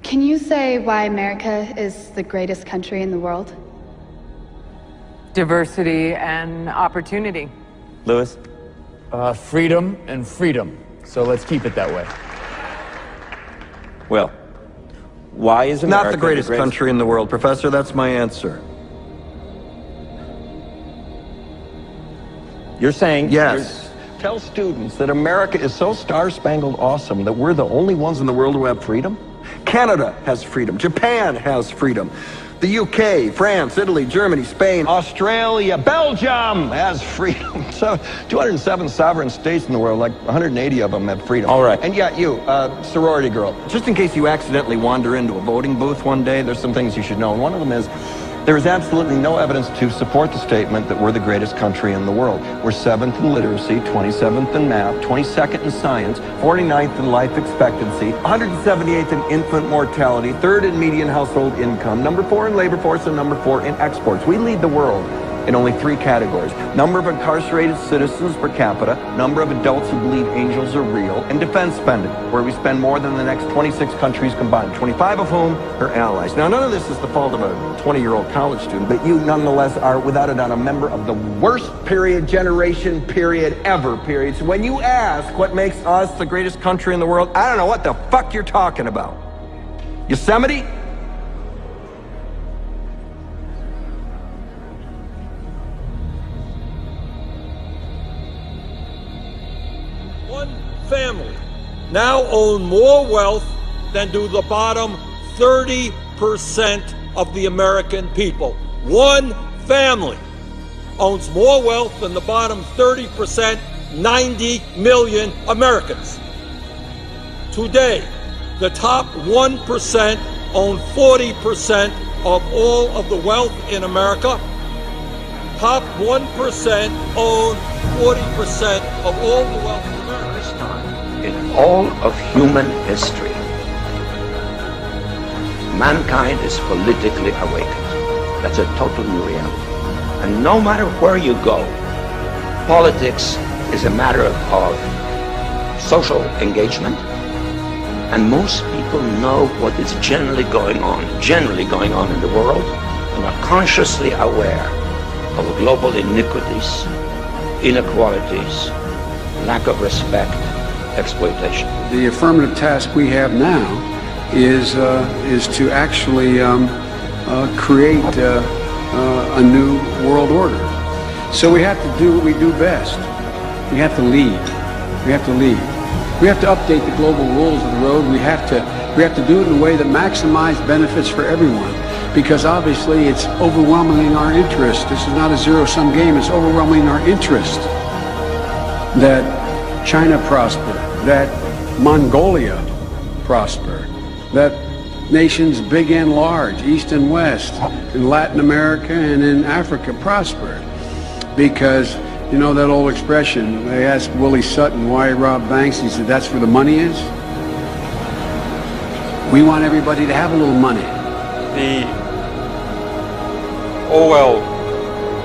Can you say why America is the greatest country in the world? Diversity and opportunity. Lewis? Freedom and freedom. So let's keep it that way. Well, why is America not the greatest country in the world, Professor? That's my answer. You're saying... Yes. Tell students that America is so star-spangled awesome that we're the only ones in the world who have freedom. Canada has freedom. Japan has freedom. The UK, France, Italy, Germany, Spain, Australia, Belgium has freedom. So 207 sovereign states in the world, like 180 of them have freedom. All right. And yeah, you, sorority girl, just in case you accidentally wander into a voting booth one day, there's some things you should know. And one of them is, there is absolutely no evidence to support the statement that we're the greatest country in the world. We're 7th in literacy, 27th in math, 22nd in science, 49th in life expectancy, 178th in infant mortality, 3rd in median household income, number 4 in labor force, and number 4 in exports. We lead the world in only 3 categories: number of incarcerated citizens per capita, number of adults who believe angels are real, and defense spending, where we spend more than the next 26 countries combined, 25 of whom are allies. Now, none of this is the fault of a 20-year-old college student, but you nonetheless are, without a doubt, a member of the worst generation ever. So when you ask what makes us the greatest country in the world, I don't know what the fuck you're talking about. Yosemite? One family now own more wealth than do the bottom 30% of the American people. One family owns more wealth than the bottom 30%, 90 million Americans. Today, the top 1% own 40% of all of the wealth in America. Top 1% own 40% of all the wealth in America. In all of human history, mankind is politically awakened. That's a total new reality. And no matter where you go, politics is a matter of social engagement. And most people know what is generally going on in the world, and are consciously aware of global iniquities, inequalities, lack of respect, exploitation. The affirmative task we have now is to actually create a new world order. So we have to do what we do best. We have to lead. We have to lead. We have to update the global rules of the road. We have to do it in a way that maximizes benefits for everyone, because obviously it's overwhelmingly in our interest. This is not a zero-sum game. It's overwhelmingly in our interest that China prosper, that Mongolia prosper, that nations big and large, East and West, in Latin America and in Africa prosper. Because, you know that old expression, they asked Willie Sutton why he robbed banks, he said, that's where the money is. We want everybody to have a little money. Orwell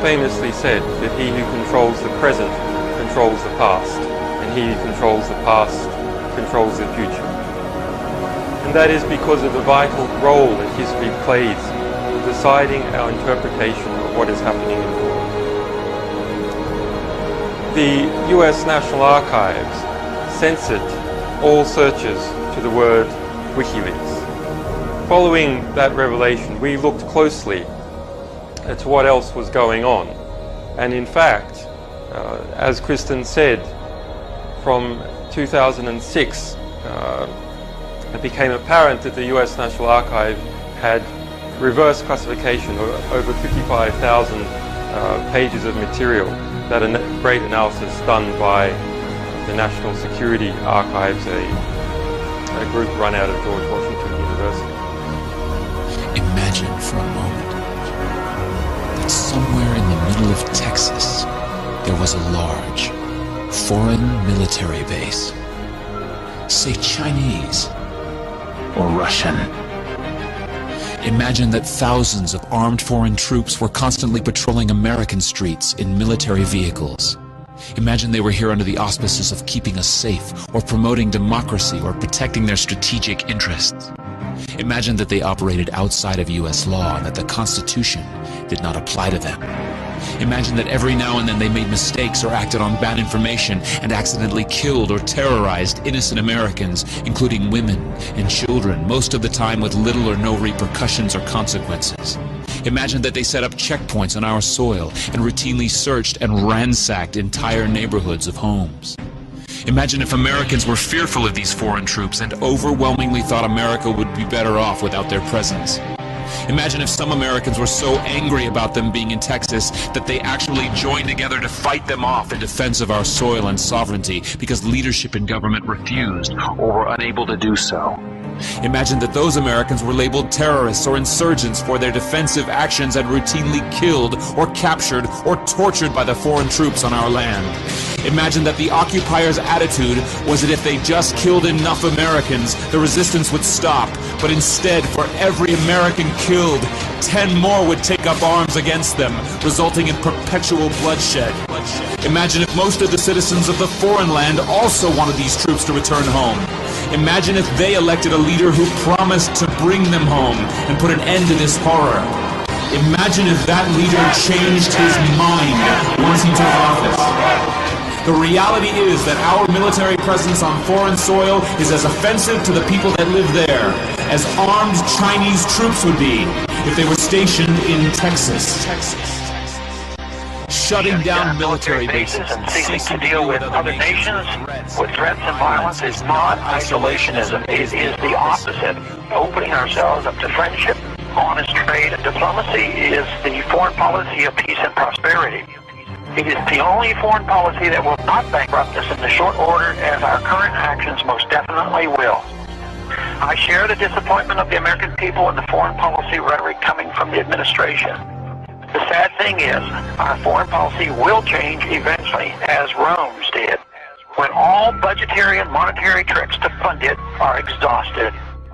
famously said that he who controls the present controls the past, and he who controls the past controls the future. And that is because of the vital role that history plays in deciding our interpretation of what is happening in the world. The US National Archives censored all searches to the word WikiLeaks. Following that revelation, we looked closely to what else was going on. And in fact, as Kristen said, from 2006, it became apparent that the US National Archive had reverse classification of over 55,000 pages of material. That a great analysis done by the National Security Archives, a group run out of George Washington University. Imagine for a moment that somewhere in the middle of Texas there was a large foreign military base, say Chinese or Russian. Imagine that thousands of armed foreign troops were constantly patrolling American streets in military vehicles. Imagine they were here under the auspices of keeping us safe, or promoting democracy, or protecting their strategic interests. Imagine that they operated outside of U.S. law and that the Constitution did not apply to them. Imagine that every now and then they made mistakes or acted on bad information and accidentally killed or terrorized innocent Americans, including women and children, most of the time with little or no repercussions or consequences. Imagine that they set up checkpoints on our soil and routinely searched and ransacked entire neighborhoods of homes. Imagine if Americans were fearful of these foreign troops and overwhelmingly thought America would be better off without their presence. Imagine if some Americans were so angry about them being in Texas that they actually joined together to fight them off in defense of our soil and sovereignty because leadership in government refused or were unable to do so. Imagine that those Americans were labeled terrorists or insurgents for their defensive actions and routinely killed or captured or tortured by the foreign troops on our land. Imagine that the occupiers' attitude was that if they just killed enough Americans, the resistance would stop, but instead, for every American killed, 10 more would take up arms against them, resulting in perpetual bloodshed. Imagine if most of the citizens of the foreign land also wanted these troops to return home. Imagine if they elected a leader who promised to bring them home and put an end to this horror. Imagine if that leader changed his mind once he took office. The reality is that our military presence on foreign soil is as offensive to the people that live there as armed Chinese troops would be if they were stationed in Texas. Shutting down military bases and ceasing to deal with other nations with threats and violence is not isolationism. It is the opposite. Opening ourselves up to friendship, honest trade, and diplomacy is the foreign policy of peace and prosperity. It is the only foreign policy that will not bankrupt us in the short order, as our current actions most definitely will. I share the disappointment of the American people in the foreign policy rhetoric coming from the administration. The sad thing is, our foreign policy will change eventually, as Rome's did, when all budgetary and monetary tricks to fund it are exhausted.